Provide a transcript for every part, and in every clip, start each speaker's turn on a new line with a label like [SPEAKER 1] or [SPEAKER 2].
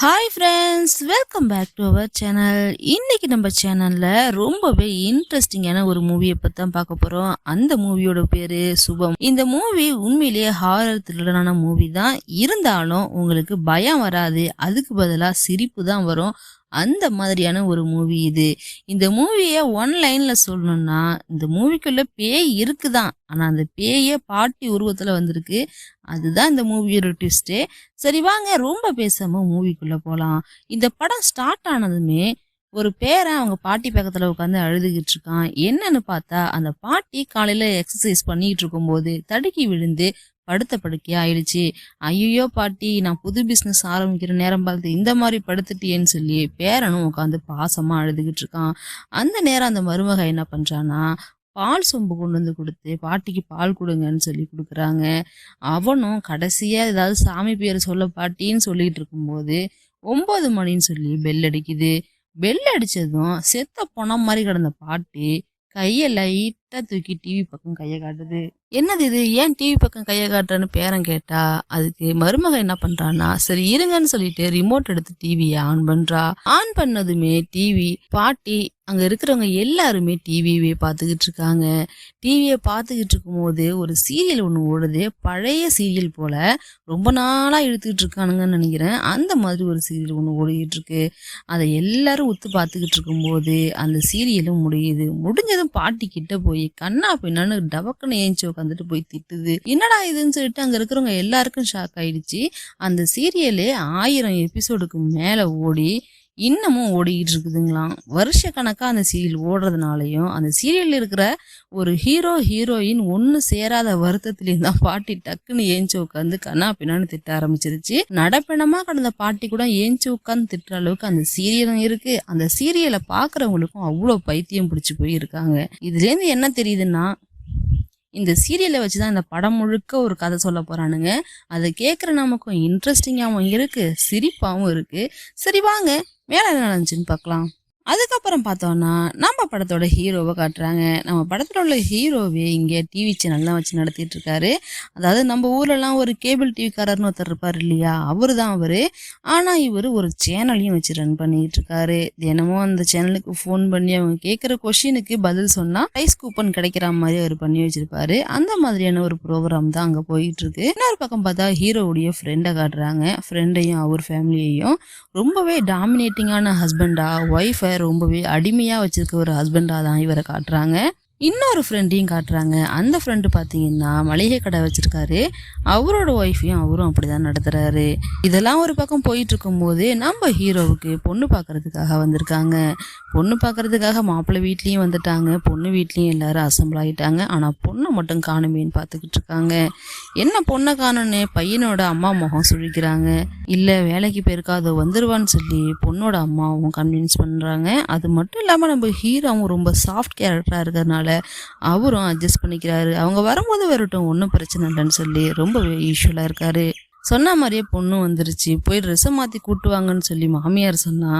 [SPEAKER 1] Hi friends, welcome back to our channel. இன்னைக்கு நம்ம சேனல்ல ரொம்பவே இன்ட்ரெஸ்டிங்கான ஒரு மூவியை பற்றி தான் பார்க்க போகிறோம். அந்த மூவியோட பேரு சுபம். இந்த மூவி உண்மையிலேயே ஹாரர் த்ரில்லரான மூவி தான். இருந்தாலும் உங்களுக்கு பயம் வராது, அதுக்கு பதிலாக சிரிப்பு தான் வரும். அந்த மாதிரியான ஒரு மூவி இது. இந்த மூவியை ஒன் லைன்ல சொல்லணும்னா, இந்த மூவிக்குள்ள பேய் இருக்குதான், ஆனா அந்த பேயே பாட்டி உருவத்துல வந்திருக்கு. அதுதான் இந்த மூவியோட ட்விஸ்டே. சரி வாங்க, ரொம்ப பேசாம மூவிக்குள்ள போலாம். இந்த படம் ஸ்டார்ட் ஆனதுமே ஒரு பேரன் அவங்க பாட்டி பக்கத்துல உட்காந்து அழுதுகிட்டு இருக்கான். என்னன்னு பார்த்தா, அந்த பாட்டி காலையில எக்ஸசைஸ் பண்ணிட்டு இருக்கும்போது தடுக்கி விழுந்து படுத்த படுக்கையா ஆயிடுச்சு. ஐயோ பாட்டி, நான் புது பிசினஸ் ஆரம்பிக்கிற நேரம் பார்த்து இந்த மாதிரி படுத்துட்டியேன்னு சொல்லி பேரனும் உட்காந்து பாசமா அழுதுகிட்டு இருக்கான். அந்த நேரம் அந்த மருமக என்ன பண்றான்னா, பால் சொம்பு கொண்டு வந்து கொடுத்து பாட்டிக்கு பால் கொடுங்கன்னு சொல்லி கொடுக்குறாங்க. அவனும் கடைசியா ஏதாவது சாமி பேர் சொல்ல பாட்டின்னு சொல்லிட்டு இருக்கும்போது 9 மணின்னு சொல்லி பெல் அடிக்குது. பெல் அடிச்சதும் செத்த பொணம் மாதிரி கிடந்த பாட்டி கைய லைட்டா தூக்கி டிவி பக்கம் கைய காட்டுது. என்னது இது, ஏன் டிவி பக்கம் கைய காட்டுறன்னு பேரன் கேட்டா, அதுக்கு மருமக என்ன பண்றான்னா, சரி இருங்கன்னு சொல்லிட்டு ரிமோட் எடுத்து டிவியை ஆன் பண்றா. ஆன் பண்ணதுமே டிவி பாட்டி அங்க இருக்கிறவங்க எல்லாருமே டிவியவே பார்த்துக்கிட்டு இருக்காங்க. டிவியை பார்த்துக்கிட்டு இருக்கும்போது ஒரு சீரியல் ஒன்று ஓடுது. பழைய சீரியல் போல, ரொம்ப நாளா இழுத்துக்கிட்டு இருக்கானுங்கன்னு நினைக்கிறேன். அந்த மாதிரி ஒரு சீரியல் ஒன்று ஓடிக்கிட்டு இருக்கு. அதை எல்லாரும் உத்து பார்த்துக்கிட்டு இருக்கும்போது அந்த சீரியலும் முடியுது. முடிஞ்சதும் பாட்டி கிட்ட போய் கண்ணா பின்னான்னு டபக்குன்னு ஏஞ்சி உட்காந்துட்டு போய் திட்டுது. என்னடா இதுன்னு சொல்லிட்டு அங்க இருக்கிறவங்க எல்லாருக்கும் ஷாக் ஆயிடுச்சு. அந்த சீரியலே 1000 எபிசோடுக்கு மேல ஓடி இன்னமும் ஓடிக்கிட்டு இருக்குதுங்களாம். வருஷ கணக்கா அந்த சீரியல் ஓடுறதுனாலையும் அந்த சீரியல்ல இருக்கிற ஒரு ஹீரோ ஹீரோயின் ஒண்ணு சேராத வருத்தத்திலேயும் தான் பாட்டி டக்குன்னு ஏஞ்சி உட்காந்து கண்ணா பின்னான்னு திட்ட ஆரம்பிச்சிருச்சு. நடப்பிணமா கடந்த பாட்டி கூட ஏஞ்சி உட்காந்து திட்டுற அளவுக்கு அந்த சீரியலும் இருக்கு. அந்த சீரியலை பாக்குறவங்களுக்கும் அவ்வளவு பைத்தியம் பிடிச்சு போய் இருக்காங்க. இதுல இருந்து என்ன தெரியுதுன்னா, இந்த சீரியலை வச்சுதான் இந்த படம் முழுக்க ஒரு கதை சொல்ல போறானுங்க. அதை கேட்குற நமக்கும் இன்ட்ரெஸ்டிங்காகவும் இருக்கு, சிரிப்பாகவும் இருக்கு. சரி வாங்க, மேல என்ன நடந்துச்சுன்னு பார்க்கலாம். அதுக்கப்புறம் பார்த்தோம்னா, நம்ம படத்தோட ஹீரோவை காட்டுறாங்க. நம்ம படத்துல உள்ள ஹீரோவே இங்கே டிவி சேனல்லாம் வச்சு நடத்திட்டு இருக்காரு. அதாவது நம்ம ஊர்லலாம் ஒரு கேபிள் டிவிக்காரர்னு ஒருத்தர் இருப்பார் இல்லையா, அவரு தான் அவரு. ஆனா இவர் ஒரு சேனலையும் வச்சு ரன் பண்ணிட்டு இருக்காரு. தினமும் அந்த சேனலுக்கு ஃபோன் பண்ணி அவங்க கேட்குற கொஷினுக்கு பதில் சொன்னா ப்ரைஸ் கூப்பன் கிடைக்கிற மாதிரி அவர் பண்ணி வச்சிருப்பாரு. அந்த மாதிரியான ஒரு ப்ரோக்ராம் தான் அங்க போயிட்டு இருக்கு. இன்னொரு பக்கம் பார்த்தா ஹீரோவுடைய ஃப்ரெண்டை காட்டுறாங்க. ஃப்ரெண்டையும் அவர் ஃபேமிலியையும் ரொம்பவே டாமினேட்டிங்கான ஹஸ்பண்டா, ஒய்ஃபை ரொம்பவே அடிமையா வச்சிருக்க ஒரு ஹஸ்பண்டா தான் இவரை காட்டுறாங்க. இன்னொரு ஃப்ரெண்டையும் காட்டுறாங்க. அந்த ஃப்ரெண்டு பார்த்தீங்கன்னா மளிகை கடை வச்சிருக்காரு. அவரோட ஒய்ஃபையும் அவரும் அப்படிதான் நடத்துறாரு. இதெல்லாம் ஒரு பக்கம் போயிட்டு இருக்கும் போது நம்ம ஹீரோவுக்கு பொண்ணு பார்க்கறதுக்காக வந்திருக்காங்க. பொண்ணு பார்க்கறதுக்காக மாப்பிள்ளை வீட்லயும் வந்துட்டாங்க, பொண்ணு வீட்லயும் எல்லாரும் அசம்பிள் ஆயிட்டாங்க. ஆனா பொண்ணை மட்டும் காணுமேன்னு பார்த்துக்கிட்டு இருக்காங்க. என்ன பொண்ணை காணுன்னு பையனோட அம்மா முகம் சுழிக்கிறாங்க. இல்ல வேலைக்கு போயிருக்காதோ வந்துருவான்னு சொல்லி பொண்ணோட அம்மாவும் கன்வின்ஸ் பண்றாங்க. அது மட்டும் இல்லாம நம்ம ஹீரோவும் ரொம்ப சாஃப்ட் கேரக்டரா இருக்கிறதுனால அவரும் அட்ஜஸ்ட் பண்ணிக்கிறாரு. அவங்க வரும்போது வரட்டும், ஒன்றும் பிரச்சனை இல்லைன்னு சொல்லி ரொம்பவே யூஸ்வலா இருக்காரு. சொன்ன மாதிரியே பொண்ணு வந்துருச்சு. போய் ட்ரெஸ்ஸை மாற்றி கூட்டுவாங்கன்னு சொல்லி மாமியார் சொன்னா,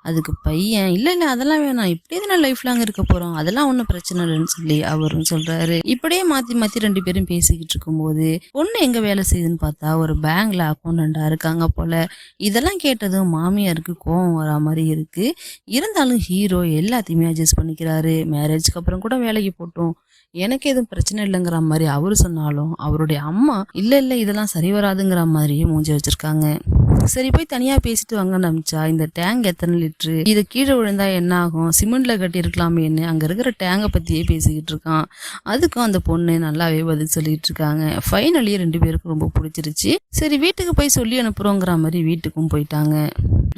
[SPEAKER 1] அதுக்கு பையன் இல்லை இல்லை அதெல்லாம் வேணாம், இப்படியே தான் லைஃப் லாங் இருக்க போகிறோம், அதெல்லாம் ஒன்றும் பிரச்சனை இல்லைன்னு சொல்லி அவரும் சொல்கிறாரு. இப்படியே மாற்றி மாற்றி 2 பேரும் பேசிக்கிட்டு இருக்கும்போது பொண்ணு எங்கே வேலை செய்யுதுன்னு பார்த்தா ஒரு பேங்க்ல அக்கௌண்டண்டாக இருக்காங்க போல. இதெல்லாம் கேட்டதும் மாமியாருக்கு கோவம் வரா மாதிரி இருக்கு. இருந்தாலும் ஹீரோ எல்லாத்தையுமே அட்ஜஸ்ட் பண்ணிக்கிறாரு. மேரேஜ்க்கு அப்புறம் கூட வேலைக்கு போட்டோம், எனக்கு எதுவும் பிரச்சனை இல்லைங்கிற மாதிரி அவரு சொன்னாலும் அவருடைய அம்மா இல்லை இல்லை இதெல்லாம் சரி வராதுங்கிற மாதிரியே மூஞ்சி வச்சிருக்காங்க. சரி போய் தனியா பேசிட்டு வாங்கன்னு அமிச்சா, இந்த டேங்க் எத்தனை லிட்டரு, இது கீழே விழுந்தா என்ன ஆகும், சிமெண்ட்ல கட்டி இருக்கலாமேன்னு அங்க இருக்கிற டேங்கை பத்தியே பேசிக்கிட்டு இருக்கான். அதுக்கும் அந்த பொண்ணு நல்லாவே பதில் சொல்லிட்டு இருக்காங்க. ஃபைனலி 2 பேருக்கும் ரொம்ப பிடிச்சிருச்சு. சரி வீட்டுக்கு போய் சொல்லி அனுப்புறோங்கிற மாதிரி வீட்டுக்கும் போயிட்டாங்க.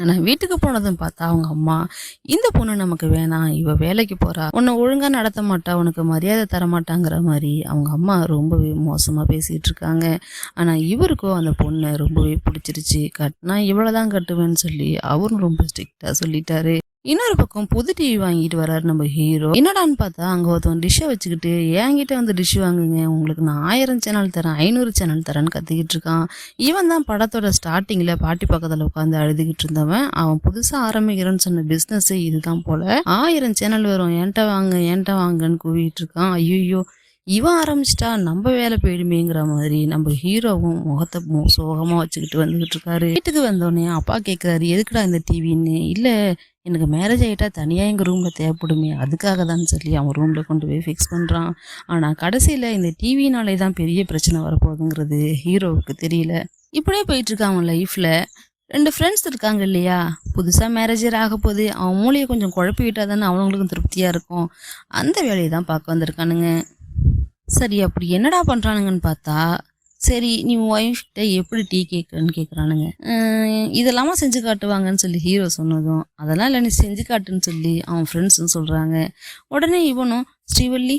[SPEAKER 1] ஆனா வீட்டுக்கு போனதும் பார்த்தா அவங்க அம்மா, இந்த பொண்ணு நமக்கு வேணாம், இவ வேலைக்கு போறா, உன்னை ஒழுங்கா நடத்த மாட்டா, உனக்கு மரியாதை தரமாட்டாங்கிற மாதிரி அவங்க அம்மா ரொம்பவே மோசமா பேசிட்டு இருக்காங்க. ஆனா இவருக்கோ அந்த பொண்ணை ரொம்பவே பிடிச்சிருச்சு. கட்டினா இவ்வளவுதான் கட்டுவேன்னு சொல்லி அவரும் ரொம்ப ஸ்ட்ரிக்டா சொல்லிட்டாரு. இன்னொரு பக்கம் புது டிவி வாங்கிட்டு வர்றாரு நம்ம ஹீரோ. என்னடான்னு பார்த்தா அங்க ஒருத்தவன் டிஷ்ஷை வச்சுக்கிட்டு, என்கிட்ட வந்து டிஷ் வாங்குங்க, உங்களுக்கு நான் 1000 சேனல் தரேன், 500 சேனல் தரேன்னு கத்திக்கிட்டு இருக்கான். இவன் தான் படத்தோட ஸ்டார்டிங்ல பாட்டி பக்கத்துல உட்காந்து அழுதுகிட்டு இருந்தவன். அவன் புதுசா ஆரம்பிக்கிறேன்னு சொன்ன பிசினஸ் இதுதான் போல. 1000 சேனல் வரும், ஏன்ட்ட வாங்க ஏன்ட்ட வாங்கன்னு கூவிட்டு இருக்கான். ஐயோ இவன் ஆரம்பிச்சிட்டா நம்ம வேலை போயிடுமேங்கிற மாதிரி நம்ம ஹீரோவும் முகத்தை சோகமாக வச்சுக்கிட்டு வந்துகிட்டு இருக்காரு. வீட்டுக்கு வந்தோடனே அப்பா கேட்குறாரு, எதுக்குடா இந்த டிவின்னு. இல்லை, எனக்கு மேரேஜ் ஆகிட்டா தனியாக எங்கள் ரூமில் தேவைப்படுமே, அதுக்காக தான் சொல்லி அவன் ரூமில் கொண்டு போய் ஃபிக்ஸ் பண்ணுறான். ஆனால் கடைசியில் இந்த டிவினாலே தான் பெரிய பிரச்சனை வரப்போகுதுங்கிறது ஹீரோவுக்கு தெரியல. இப்படியே போயிட்டுருக்கான் அவன் லைஃப்பில். 2 ஃப்ரெண்ட்ஸ் இருக்காங்க இல்லையா, புதுசாக மேரேஜர் ஆக போகுது, அவன் மூளையை கொஞ்சம் குழப்பி விட்டால் தானே அவங்களுக்கும் திருப்தியாக இருக்கும். அந்த வேலையை தான் பார்க்க வந்திருக்கானுங்க. சரி, அப்படி என்னடா பண்ணுறானுங்கன்னு பார்த்தா, சரி நீ ஒய்ஃப்கிட்ட எப்படி டீ கேட்குறன்னு கேட்குறானுங்க. இதெல்லாமா செஞ்சு காட்டுவாங்கன்னு சொல்லி ஹீரோ சொன்னதும், அதெல்லாம் இல்லை, நீ செஞ்சு காட்டுன்னு சொல்லி அவன் ஃப்ரெண்ட்ஸும் சொல்கிறாங்க. உடனே இவனும், ஸ்ரீவள்ளி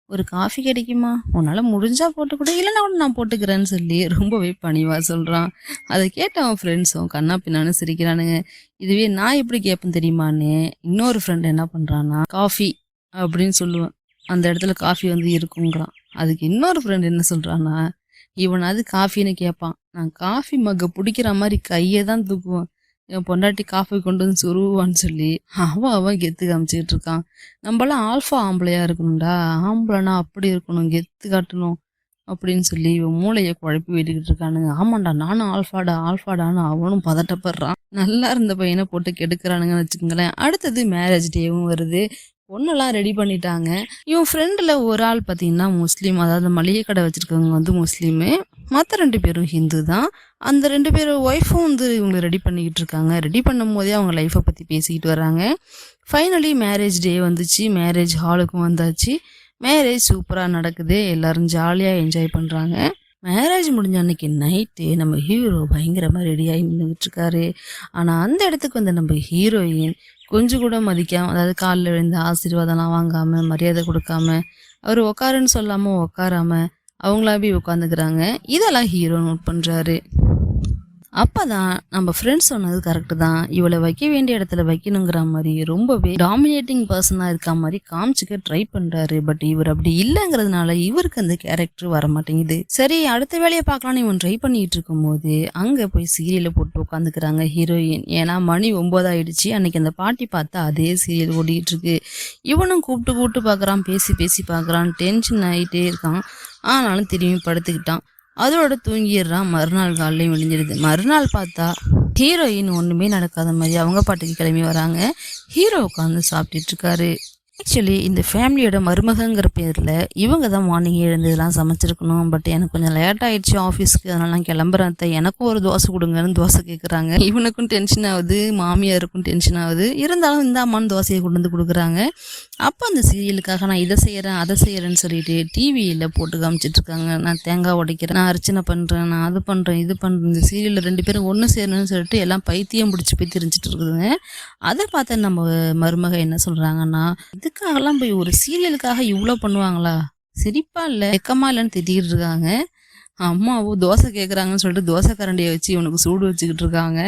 [SPEAKER 1] ஒரு காஃபி கிடைக்குமா, உன்னால் முடிஞ்சா போட்டு கூட, இல்லைன்னா கூட நான் போட்டுக்கிறேன்னு சொல்லி ரொம்பவே பணிவாக சொல்கிறான். அதை கேட்ட அவன் ஃப்ரெண்ட்ஸும் கண்ணா பின்னான்னு சிரிக்கிறானுங்க. இதுவே நான் எப்படி கேட்பேன் தெரியுமான்னு இன்னொரு ஃப்ரெண்ட் என்ன பண்ணுறான்னா, காஃபி அப்படின்னு சொல்லுவேன், அந்த இடத்துல காஃபி இருக்குங்கிறான். அதுக்கு இன்னொரு ஃப்ரெண்ட் என்ன சொல்கிறான்னா, இவனாவது காஃபின்னு கேட்பான், நான் காஃபி மக்க பிடிக்கிற மாதிரி கையை தான் தூக்குவேன், என் பொண்டாட்டி காஃபி கொண்டு வந்து சொருவான்னு சொல்லி அவன் கெத்து காமிச்சிக்கிட்டு இருக்கான். நம்மளாம் ஆல்ஃபா ஆம்பளையாக இருக்கணும்டா, ஆம்பளைனா அப்படி இருக்கணும், கெத்து காட்டணும் அப்படின்னு சொல்லி இவன் மூளையை குழப்பி விட்டுக்கிட்டு இருக்கானுங்க. ஆமாண்டா, நானும் ஆல்ஃபாடான்னு அவனும் பதட்டப்படுறான். நல்லா இருந்த பையனை போட்டு கெடுக்கிறானுங்கன்னு வச்சுக்கோங்களேன். அடுத்தது மேரேஜ் டேவும் வருது. பொண்ணெல்லாம் ரெடி பண்ணிட்டாங்க. இவன் ஃப்ரெண்டில் ஒரு ஆள் பார்த்தீங்கன்னா முஸ்லீம், அதாவது மளிகை கடை வச்சுருக்கவங்க முஸ்லீமு, மற்ற 2 பேரும் ஹிந்து தான். அந்த 2 பேரும் ஒய்ஃபும் இவங்களை ரெடி பண்ணிக்கிட்டு இருக்காங்க. ரெடி பண்ணும் போதே அவங்க லைஃப்பை பற்றி பேசிக்கிட்டு வராங்க. ஃபைனலி மேரேஜ் டே வந்துச்சு, மேரேஜ் ஹாலுக்கும் வந்தாச்சு. மேரேஜ் சூப்பராக நடக்குது, எல்லோரும் ஜாலியாக என்ஜாய் பண்ணுறாங்க. மேரேஜ் முடிஞ்ச அன்னைக்கு நைட்டு நம்ம ஹீரோ பயங்கரமாக ரெடியாகி நின்றுக்கிட்டு இருக்காரு. ஆனால் அந்த இடத்துக்கு வந்து நம்ம ஹீரோயின் கொஞ்சம் கூட மதிக்காமல், அதாவது காலில் விழுந்து ஆசீர்வாதம்லாம் வாங்காமல், மரியாதை கொடுக்காம, அவர் உட்காருன்னு சொல்லாமல் உட்காராமல் அவங்களா போய் உட்காந்துக்கிறாங்க. இதெல்லாம் ஹீரோ நோட் பண்ணுறாரு. அப்போ தான் நம்ம ஃப்ரெண்ட்ஸ் சொன்னது கரெக்டு தான், இவளை வைக்க வேண்டிய இடத்துல வைக்கணுங்கிற மாதிரி ரொம்பவே டாமினேட்டிங் பர்சனாக இருக்க மாதிரி காமிச்சிக்க ட்ரை பண்ணுறாரு. பட் இவர் அப்படி இல்லைங்கிறதுனால இவருக்கு அந்த கேரக்டர் வர மாட்டேங்குது. சரி, அடுத்த வேலையை பார்க்கலான்னு இவன் ட்ரை பண்ணிட்டு இருக்கும்போது அங்கே போய் சீரியலை போட்டு உட்காந்துக்கிறாங்க ஹீரோயின். ஏன்னா மணி 9 ஆயிடுச்சு. அன்னைக்கு அந்த பாட்டி பார்த்தா அதே சீரியல் ஓடிட்டு இருக்கு. இவனும் கூப்பிட்டு பார்க்குறான், பேசி பார்க்குறான், டென்ஷன் ஆகிட்டே இருக்கான். ஆனாலும் திரும்பி படுத்துக்கிட்டான். அதோட தூங்கிடுறான். மறுநாள் காலையிலையும் விழிஞ்சிடுது. மறுநாள் பார்த்தா ஹீரோயின் ஒன்றுமே நடக்காத மாதிரி அவங்க பாட்டுக்கு கிளம்பி வராங்க. ஹீரோ உட்காந்து சாப்பிட்டுட்டு இருக்காரு. ஆக்சுவலி இந்த ஃபேமிலியோட மருமகங்கிற பேரில் இவங்க தான் மார்னிங் எழுந்ததெல்லாம் சமைச்சிருக்கணும். பட் எனக்கு கொஞ்சம் லேட் ஆகிடுச்சு ஆஃபீஸ்க்கு, அதனால நான் கிளம்புறேன், எனக்கும் ஒரு தோசை கொடுங்கன்னு தோசை கேட்குறாங்க. இவனுக்கும் டென்ஷன் ஆகுது, மாமியாருக்கும் டென்ஷன் ஆகுது. இருந்தாலும் இந்த அம்மான்னு தோசையை கொண்டு வந்து கொடுக்குறாங்க. அப்போ அந்த சீரியலுக்காக நான் இதை செய்கிறேன் அதை செய்கிறேன்னு சொல்லிட்டு டிவியில் போட்டு காமிச்சிட்ருக்காங்க. நான் தேங்காய் உடைக்கிறேன், நான் அர்ச்சனை பண்ணுறேன், நான் அது பண்ணுறேன் இது பண்ணுறேன். இந்த சீரியலில் 2 பேரும் ஒன்று சேரணும்னு சொல்லிட்டு எல்லாம் பைத்தியம் பிடிச்சி போய் தெரிஞ்சிட்டு இருக்குதுங்க. அதை பார்த்து நம்ம மருமக என்ன சொல்கிறாங்கன்னா, இதுக்காகலாம் போய் ஒரு சீரியலுக்காக இவ்வளோ பண்ணுவாங்களா, சிரிப்பா இல்லை வெக்கமா இல்லைன்னு திட்டிகிட்டு இருக்காங்க. அம்மாவோ தோசை கேட்குறாங்கன்னு சொல்லிட்டு தோசை கரண்டியை வச்சு இவனுக்கு சூடு வச்சுக்கிட்டு இருக்காங்க.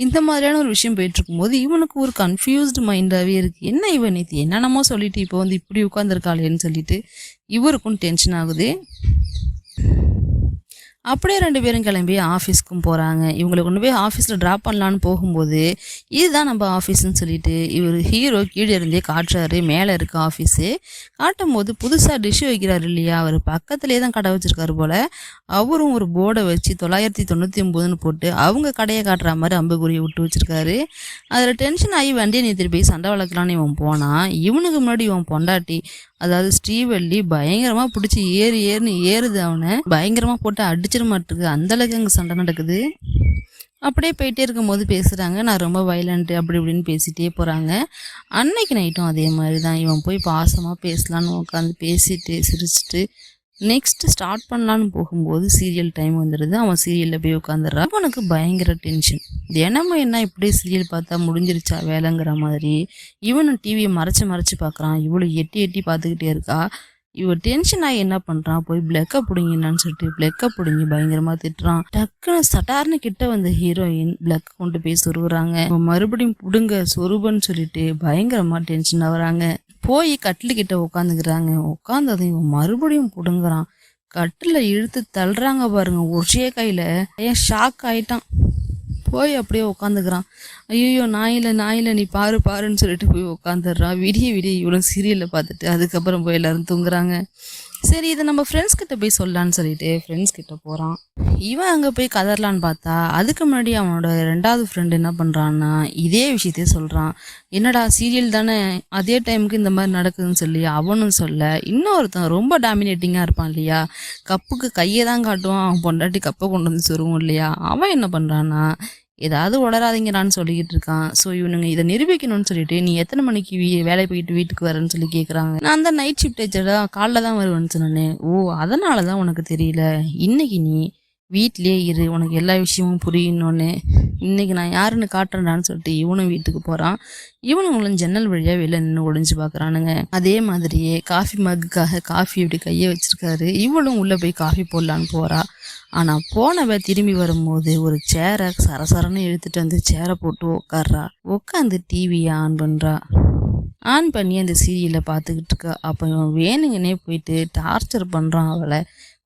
[SPEAKER 1] இந்த மாதிரியான ஒரு விஷயம் போயிட்டு இருக்கும்போது இவனுக்கு ஒரு கன்ஃபியூஸ்டு மைண்டாகவே இருக்குது. என்ன இவன் நேற்று என்னென்னமோ சொல்லிட்டு இப்போ வந்து இப்படி உட்காந்துருக்காளேன்னு சொல்லிட்டு இவருக்கும் டென்ஷன் ஆகுது. அப்படியே 2 பேரும் கிளம்பி ஆஃபீஸ்க்கும் போகிறாங்க. இவங்களை கொண்டு போய் ஆஃபீஸில் ட்ராப் பண்ணலான்னு போகும்போது இதுதான் நம்ம ஆஃபீஸ்ன்னு சொல்லிட்டு இவர் ஹீரோ கீழே இருந்தே காட்டுறாரு. மேலே இருக்க ஆஃபீஸு காட்டும் போது புதுசாக டிஷ் வைக்கிறாரு இல்லையா, அவர் பக்கத்துலேயே தான் கடை வச்சுருக்காரு போல். அவரும் ஒரு போர்டை வச்சு 999ன்னு போட்டு அவங்க கடையை காட்டுற மாதிரி அம்புக்குறியை விட்டு வச்சுருக்காரு. அதில் டென்ஷன் ஆகி வண்டியை நிறுத்திட்டு போய் சண்டை வளர்க்கலான்னு இவன் போனான். இவனுக்கு முன்னாடி இவன் பொண்டாட்டி, அதாவது ஸ்ரீவள்ளி பயங்கரமாக பிடிச்சி ஏறுது. அவனை பயங்கரமாக போட்டு அடிச்சிட மாட்டுருக்கு, அந்தளவுக்கு அங்கே சண்டை நடக்குது. அப்படியே போயிட்டே இருக்கும்போது பேசுகிறாங்க, நான் ரொம்ப வைலண்ட்டு அப்படி இப்படின்னு பேசிகிட்டே போகிறாங்க. அன்னைக்கு நைட்டும் அதே மாதிரி தான். இவன் போய் பாசமாக பேசலான்னு உட்காந்து பேசிட்டு சிரிச்சுட்டு நெக்ஸ்ட் ஸ்டார்ட் பண்ணலான்னு போகும்போது சீரியல் டைம் வந்துடுது. அவன் சீரியலில் போய் உட்காந்துடுறான். அவனுக்கு பயங்கர டென்ஷன். தினமும் என்ன இப்படியே சீரியல் பார்த்தா முடிஞ்சிருச்சா வேலைங்கிற மாதிரி இவனும் டிவியை மறைச்சு பார்க்குறான். இவ்வளோ எட்டி பார்த்துக்கிட்டே இருக்கா. இவன் டென்ஷன் ஆகி என்ன பண்ணுறான், போய் பிளக்கை பிடிங்கன்னு சொல்லிட்டு பிளக்கை பிடிங்கி பயங்கரமாக திட்டுறான். டக்குன்னு சட்டார்னு கிட்ட வந்த ஹீரோயின் பிளக் கொண்டு போய் சொருகுறாங்க. மறுபடியும் பிடுங்க சொருபன்னு சொல்லிட்டு பயங்கரமாக டென்ஷன் ஆகுறாங்க. போய் கட்டிலுக்கிட்ட உட்காந்துக்கிறாங்க. உட்காந்ததும் இவன் மறுபடியும் பிடுங்குறான். கட்டில் இழுத்து தள்ளுறாங்க பாருங்க ஒரே கையில். ஏன் ஷாக் ஆகிட்டான். போய் அப்படியே உட்காந்துக்கிறான். ஐயோ நாயில் நீ பாருன்னு சொல்லிட்டு போய் உட்காந்துடுறான். விடிய இவ்வளோ சீரியலில் பார்த்துட்டு அதுக்கப்புறம் போய் எல்லாரும் தூங்குறாங்க. சரி இதை நம்ம ஃப்ரெண்ட்ஸ் கிட்ட போய் சொல்லலான்னு சொல்லிட்டு ஃப்ரெண்ட்ஸ் கிட்ட போகிறான். இவன் அங்கே போய் கதறலான்னு பார்த்தா அதுக்கு முன்னாடி அவனோட 2வது ஃப்ரெண்டு என்ன பண்ணுறான்னா இதே விஷயத்தையே சொல்கிறான். என்னடா சீரியல் தானே, அதே டைமுக்கு இந்த மாதிரி நடக்குதுன்னு சொல்லி அவனும் சொல்ல, இன்னொருத்தன் ரொம்ப டாமினேட்டிங்காக இருப்பான் இல்லையா, கப்புக்கு கையை தான் காட்டுவான், அவன் பொண்டாட்டி கப்பை கொண்டு வந்து சொருவும் இல்லையா, அவன் என்ன பண்ணுறான்னா ஏதாவது உளராதீங்கடான்னு சொல்லிக்கிட்டு இருக்கான். ஸோ இவனுங்க இதை நிரூபிக்கணும்னு சொல்லிட்டு நீ எத்தனை மணிக்கு வேலை போயிட்டு வீட்டுக்கு வரேன்னு சொல்லி கேட்குறாங்க. நான் தான் நைட் ஷிஃப்ட் ஆச்சடா, காலைல தான் வருவேன்னு சொன்னேன். ஓ அதனால தான் உனக்கு தெரியல, இன்னைக்கு நீ வீட்லேயே இரு, உனக்கு எல்லா விஷயமும் புரியணும்னு இன்னைக்கு நான் யாருன்னு காட்டுறேன்டான்னு சொல்லிட்டு இவனும் வீட்டுக்கு போகிறான். இவனுங்களும் ஜன்னல் வழியாக வெளில நின்று ஒளிஞ்சு பார்க்குறானுங்க. அதே மாதிரியே காஃபி மக்குக்காக காஃபி இப்படி கையை வச்சிருக்காரு. இவளும் உள்ளே போய் காஃபி போடலான்னு போகிறா. ஆனால் போனவ திரும்பி வரும்போது ஒரு சேரை சரசரன்னு இழுத்துட்டு வந்து சேரை போட்டு உட்கார்றா. உட்காந்து டிவியை ஆன் பண்ணுறா. ஆன் பண்ணி அந்த சீரியலை பார்த்துக்கிட்டு இருக்கா. அப்போ இவன் வேணுங்கன்னே போயிட்டு டார்ச்சர் பண்ணுறான் அவளை.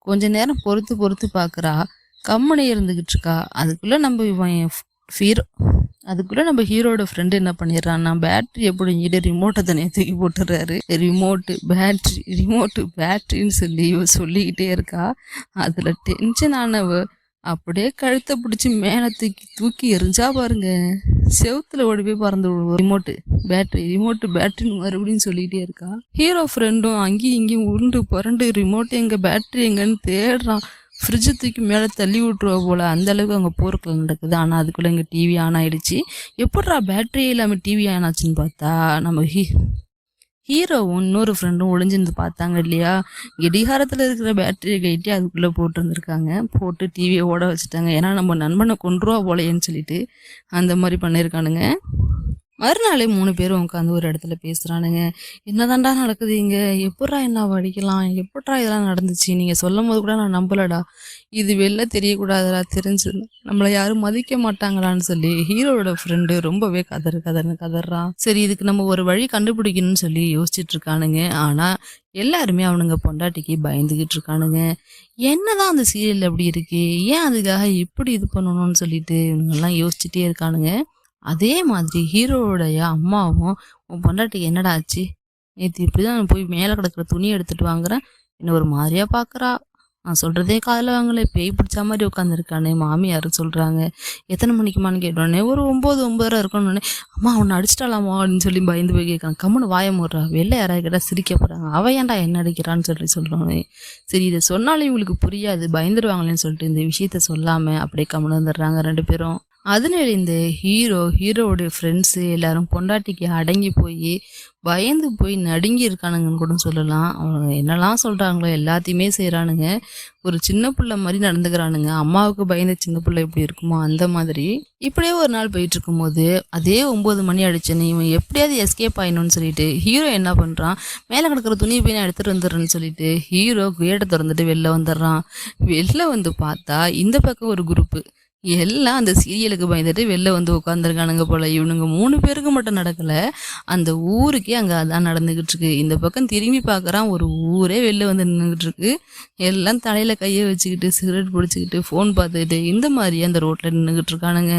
[SPEAKER 1] கொஞ்ச நேரம் பொறுத்து பார்க்குறா. கம்முனே இருந்துக்கிட்டு இருக்கா. அதுக்குள்ளே நம்ம ஹீரோட ஃப்ரெண்டு என்ன பண்ணிடுறான்னா பேட்டரியை பிடிங்கிட்டு ரிமோட்டை தனியாக தூக்கி போட்டுடுறாரு. ரிமோட்டு பேட்டரின்னு சொல்லி இவ சொல்லிக்கிட்டே இருக்கா. அதில் டென்ஷன் ஆனவ அப்படியே கழுத்தை பிடிச்சி மேலே தூக்கி எரிஞ்சா பாருங்க, செவுத்துல ஓடி போய் பறந்து விடுவோம். ரிமோட்டு பேட்டரின்னு மறுபடியும் சொல்லிகிட்டே இருக்கா. ஹீரோ ஃப்ரெண்டும் அங்கேயும் இங்கேயும் உருண்டு புரண்டு ரிமோட்டு எங்கே பேட்டரி எங்கன்னு தேடுறான். ஃப்ரிட்ஜு தூக்கி மேலே தள்ளி விட்டுருவா போல், அந்தளவுக்கு அங்கே போருக்குள்ள நடக்குது. ஆனால் அதுக்குள்ளே இங்கே டிவி ஆன் ஆகிடுச்சு. எப்பட்றா பேட்டரி இல்லாமல் டிவி ஆன் ஆச்சுன்னு பார்த்தா நம்ம ஹீரோவும் இன்னொரு ஃப்ரெண்டும் ஒளிஞ்சிருந்து பார்த்தாங்க இல்லையா, கடிகாரத்தில் இருக்கிற பேட்டரியை கைட்டி அதுக்குள்ளே போட்டுருந்துருக்காங்க. போட்டு டிவியை ஓட வச்சுட்டாங்க. ஏன்னா நம்ம நண்பனை கொண்டுருவா போலையேன்னு சொல்லிட்டு அந்த மாதிரி பண்ணியிருக்கானுங்க. மறுநாள் 3 பேரும் உட்காந்து ஒரு இடத்துல பேசுகிறானுங்க. என்னதான்டா நடக்குது இங்கே, எப்பட்றா என்ன அடிக்கலாம், எப்பட்றா இதெல்லாம் நடந்துச்சு, நீங்கள் சொல்லும் போது கூட நான் நம்பலடா, இது வெளில தெரியக்கூடாதுடா, தெரிஞ்சு நம்மளை யாரும் மதிக்க மாட்டாங்களான்னு சொல்லி ஹீரோட ஃப்ரெண்டு ரொம்பவே கதறான். சரி இதுக்கு நம்ம ஒரு வழி கண்டுபிடிக்கணும்னு சொல்லி யோசிச்சுட்டு இருக்கானுங்க. ஆனால் எல்லாருமே அவனுங்க பொண்டாட்டிக்கு பயந்துக்கிட்டு இருக்கானுங்க. என்னதான் அந்த சீரியல் அப்படி இருக்கு, ஏன் அதுக்காக இப்படி இது பண்ணணும்னு சொல்லிட்டு இவங்கெல்லாம் யோசிச்சுட்டே இருக்கானுங்க. அதே மாதிரி ஹீரோவுடைய அம்மாவும் உன் பொண்டாட்டிக்கு என்னடா ஆச்சு, நேற்று இப்படிதான் போய் மேலே கிடக்கிற துணி எடுத்துட்டு வாங்குறேன், என்ன ஒரு மாதிரியா பார்க்குறா, நான் சொல்கிறதே காதில் வாங்கலை, பேய் பிடிச்சா மாதிரி உட்காந்துருக்கானே மாமியாரும் சொல்கிறாங்க. எத்தனை மணிக்குமான்னு கேட்டோடனே ஒரு 9:30 இருக்கணுன்னே, அம்மா அவனை அடிச்சிட்டாலாமா அப்படின்னு சொல்லி பயந்து போய் கேட்குறான். கம்முன்னு வாய மூடுறா, வெளில யாராவது கேட்டால் சிரிக்க போகிறாங்க, அவன் ஏன்டா என்ன அடிக்கிறான்னு சொல்கிறோன்னே. சரி இதை சொன்னாலும் இவங்களுக்கு புரியாது, பயந்துருவாங்களேன்னு சொல்லிட்டு இந்த விஷயத்த சொல்லாமல் அப்படியே கம்முன்னு வந்துடுறாங்க 2 பேரும். அதனால இந்த ஹீரோவுடைய ஃப்ரெண்ட்ஸு எல்லாரும் பொண்டாட்டிக்கு அடங்கி போய் பயந்து போய் நடுங்கி இருக்கானுங்கன்னு கூட சொல்லலாம். அவங்க என்னெல்லாம் சொல்கிறாங்களோ எல்லாத்தையுமே செய்கிறானுங்க. ஒரு சின்ன பிள்ளை மாதிரி நடந்துக்கிறானுங்க. அம்மாவுக்கு பயந்த சின்ன பிள்ளை எப்படி இருக்குமோ அந்த மாதிரி. இப்படியே ஒரு நாள் போயிட்டு இருக்கும்போது அதே 9 மணி அடிச்சுன்னு இவன் எப்படியாவது எஸ்கேப் ஆயிடணும்னு சொல்லிட்டு ஹீரோ என்ன பண்ணுறான், மேலே கிடக்கிற துணியை போய் நான் எடுத்துகிட்டு வந்துடுறேன்னு சொல்லிட்டு ஹீரோ கேட்டை திறந்துட்டு வெளில வந்துடுறான். வெளில வந்து பார்த்தா இந்த பக்கம் ஒரு குரூப்பு எல்லாம் அந்த சீரியலுக்கு பயந்துட்டு வெளில வந்து உட்காந்துருக்கானுங்க போல. இவனுங்க 3 பேருக்கு மட்டும் நடக்கலை, அந்த ஊருக்கே அங்கே அதான் நடந்துக்கிட்டு இருக்கு. இந்த பக்கம் திரும்பி பார்க்குறான், ஒரு ஊரே வெளில வந்து நின்றுக்கிட்டு இருக்கு. எல்லாம் தலையில் கையை வச்சுக்கிட்டு சிகரெட் பிடிச்சிக்கிட்டு ஃபோன் பார்த்துக்கிட்டு இந்த மாதிரி அந்த ரோட்டில் நின்றுக்கிட்டு இருக்கானுங்க.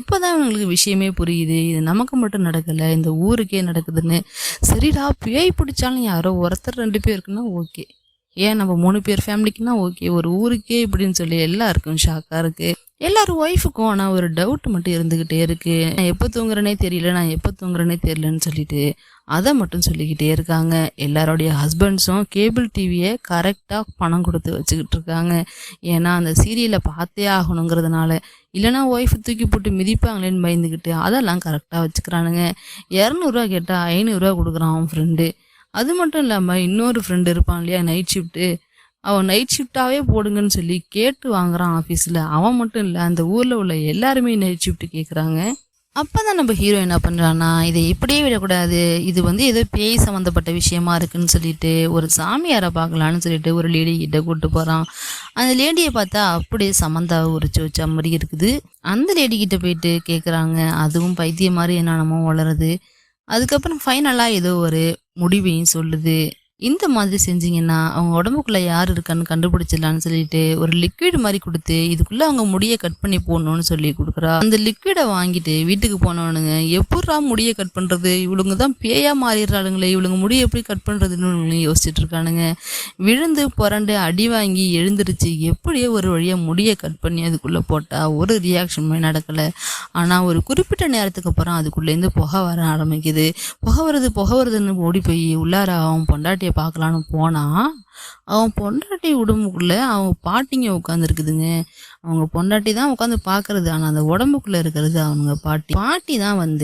[SPEAKER 1] இப்போ தான் இவங்களுக்கு விஷயமே புரியுது, இது நமக்கு மட்டும் நடக்கலை, இந்த ஊருக்கே நடக்குதுன்னு. சரிடா பேய் பிடிச்சாலும் யாரோ ஒருத்தர் 2 பேருக்குன்னா ஓகே, ஏன் நம்ம 3 பேர் ஃபேமிலிக்குன்னா ஓகே, ஒரு ஊருக்கே இப்படின்னு சொல்லி எல்லாருக்கும் ஷாக்காக இருக்குது. எல்லாரும் ஒய்ஃபுக்கும் ஆனால் ஒரு டவுட் மட்டும் இருந்துக்கிட்டே இருக்குது. நான் எப்போ தூங்குறேனே தெரியலன்னு சொல்லிட்டு அதை மட்டும் சொல்லிக்கிட்டே இருக்காங்க. எல்லாரோடைய ஹஸ்பண்ட்ஸும் கேபிள் டிவியை கரெக்டாக பணம் கொடுத்து வச்சுக்கிட்டு இருக்காங்க. ஏன்னா அந்த சீரியலை பார்த்தே ஆகணுங்கிறதுனால, இல்லைனா ஒய்ஃபு தூக்கி போட்டு மிதிப்பாங்களேன்னு பயந்துக்கிட்டு அதெல்லாம் கரெக்டாக வச்சுக்கிறானுங்க. 200 கேட்டால் 500 கொடுக்குறான் அவன் ஃப்ரெண்டு. அது மட்டும் இல்லாமல் இன்னொரு ஃப்ரெண்டு இருப்பான் இல்லையா நைட் ஷிஃப்ட்டு, அவன் நைட் ஷிஃப்டாகவே போடுங்கன்னு சொல்லி கேட்டு வாங்குறான் ஆஃபீஸில். அவன் மட்டும் இல்லை, அந்த ஊரில் உள்ள எல்லாருமே நைட் ஷிஃப்ட் கேட்குறாங்க. அப்போ தான் நம்ம ஹீரோ என்ன பண்ணுறான்னா, இதை இப்படியே விடக்கூடாது, இது ஏதோ பேய் சம்மந்தப்பட்ட விஷயமா இருக்குன்னு சொல்லிட்டு ஒரு சாமியாரை பார்க்கலான்னு சொல்லிட்டு ஒரு லேடி கிட்ட கூப்பிட்டு போகிறான். அந்த லேடியை பார்த்தா அப்படியே சமந்தாவை உரிச்சு வச்ச மாதிரி இருக்குது. அந்த லேடி கிட்ட போயிட்டு கேட்குறாங்க, அதுவும் பைத்தியம் மாதிரி என்னென்னமோ வளருது. அதுக்கப்புறம் ஃபைனலாக ஏதோ ஒரு முடிவையும் சொல்லுது. இந்த மாதிரி செஞ்சீங்கன்னா அவங்க உடம்புக்குள்ள யார் இருக்கான்னு கண்டுபிடிச்சிடலான்னு சொல்லிட்டு ஒரு லிக்விட் மாதிரி கொடுத்து இதுக்குள்ள அவங்க முடியை கட் பண்ணி போடணும்னு சொல்லி கொடுக்குறா. அந்த லிக்விடை வாங்கிட்டு வீட்டுக்கு போனவனுங்க எப்படா முடியை கட் பண்றது, இவளுங்க தான் பேயா மாறிடுறாளுங்களே, இவளுங்க முடியை எப்படி கட் பண்றதுன்னு யோசிச்சுட்டு இருக்கானுங்க. விழுந்து புரண்டு அடி வாங்கி எழுந்திருச்சு எப்படியோ ஒரு வழியா முடியை கட் பண்ணி அதுக்குள்ள போட்டா ஒரு ரியாக்ஷனுமே நடக்கல. ஆனா ஒரு குறிப்பிட்ட நேரத்துக்கு அப்புறம் அதுக்குள்ளேருந்து புகை வர ஆரம்பிக்குது. புகை வருதுன்னு ஓடி போய் உள்ளார அவன் பொண்டாட்டியை பார்க்கலான்னு போனா அவன் பொண்டாட்டி உடம்புக்குள்ள அவங்க பாட்டிங்க உட்காந்துருக்குதுங்க. அவங்க பொண்டாட்டி தான் உட்காந்து பாக்குறது, ஆனா அந்த உடம்புக்குள்ள இருக்கிறது அவங்க பாட்டி தான்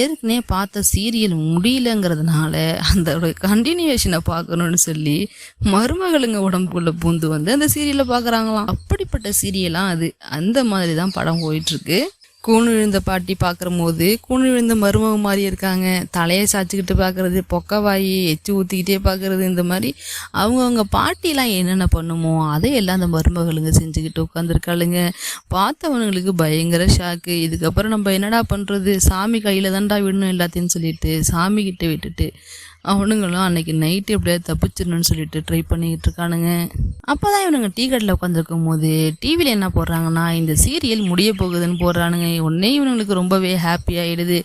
[SPEAKER 1] ஏற்கனவே பார்த்த சீரியல் முடியலங்கிறதுனால அந்த கண்டினியூஷனை பார்க்கணும்னு சொல்லி மருமகளுங்க உடம்புக்குள்ள பூந்து அந்த சீரியலை பாக்குறாங்களாம். அப்படிப்பட்ட சீரியலாம் அது. அந்த மாதிரி தான் படம் போயிட்டு இருக்கு. கூணு விழுந்த பாட்டி பார்க்குற போது கூணு விழுந்த மருமக மாதிரி இருக்காங்க. தலையை சாய்ச்சிக்கிட்டு பார்க்குறது, பொக்கவாயி எச்சு ஊற்றிக்கிட்டே பார்க்குறது, இந்த மாதிரி அவங்கவுங்க பாட்டிலாம் என்னென்ன பண்ணுமோ அதையெல்லாம் அந்த மருமகளுங்க செஞ்சுக்கிட்டு உட்காந்துருக்காளுங்க. பார்த்தவனுங்களுக்கு பயங்கர ஷாக்கு. இதுக்கப்புறம் நம்ம என்னடா பண்ணுறது, சாமி கையில் தான்டா விடணும் எல்லாத்தையும் சொல்லிட்டு சாமிக்கிட்ட விட்டுட்டு அவனுங்களும் அன்னைக்கு நைட்டு எப்படியாவது தப்பிச்சிடணும்னு சொல்லிட்டு ட்ரை பண்ணிக்கிட்டு இருக்கானுங்க. அப்போதான் இவனுங்க டீ கடையில் உட்காந்துருக்கும் போது டிவியில் என்ன போடுறாங்கன்னா இந்த சீரியல் முடிய போகுதுன்னு போடுறானுங்க. உடனே இவனுங்களுக்கு ரொம்பவே ஹாப்பி ஆகிடுது.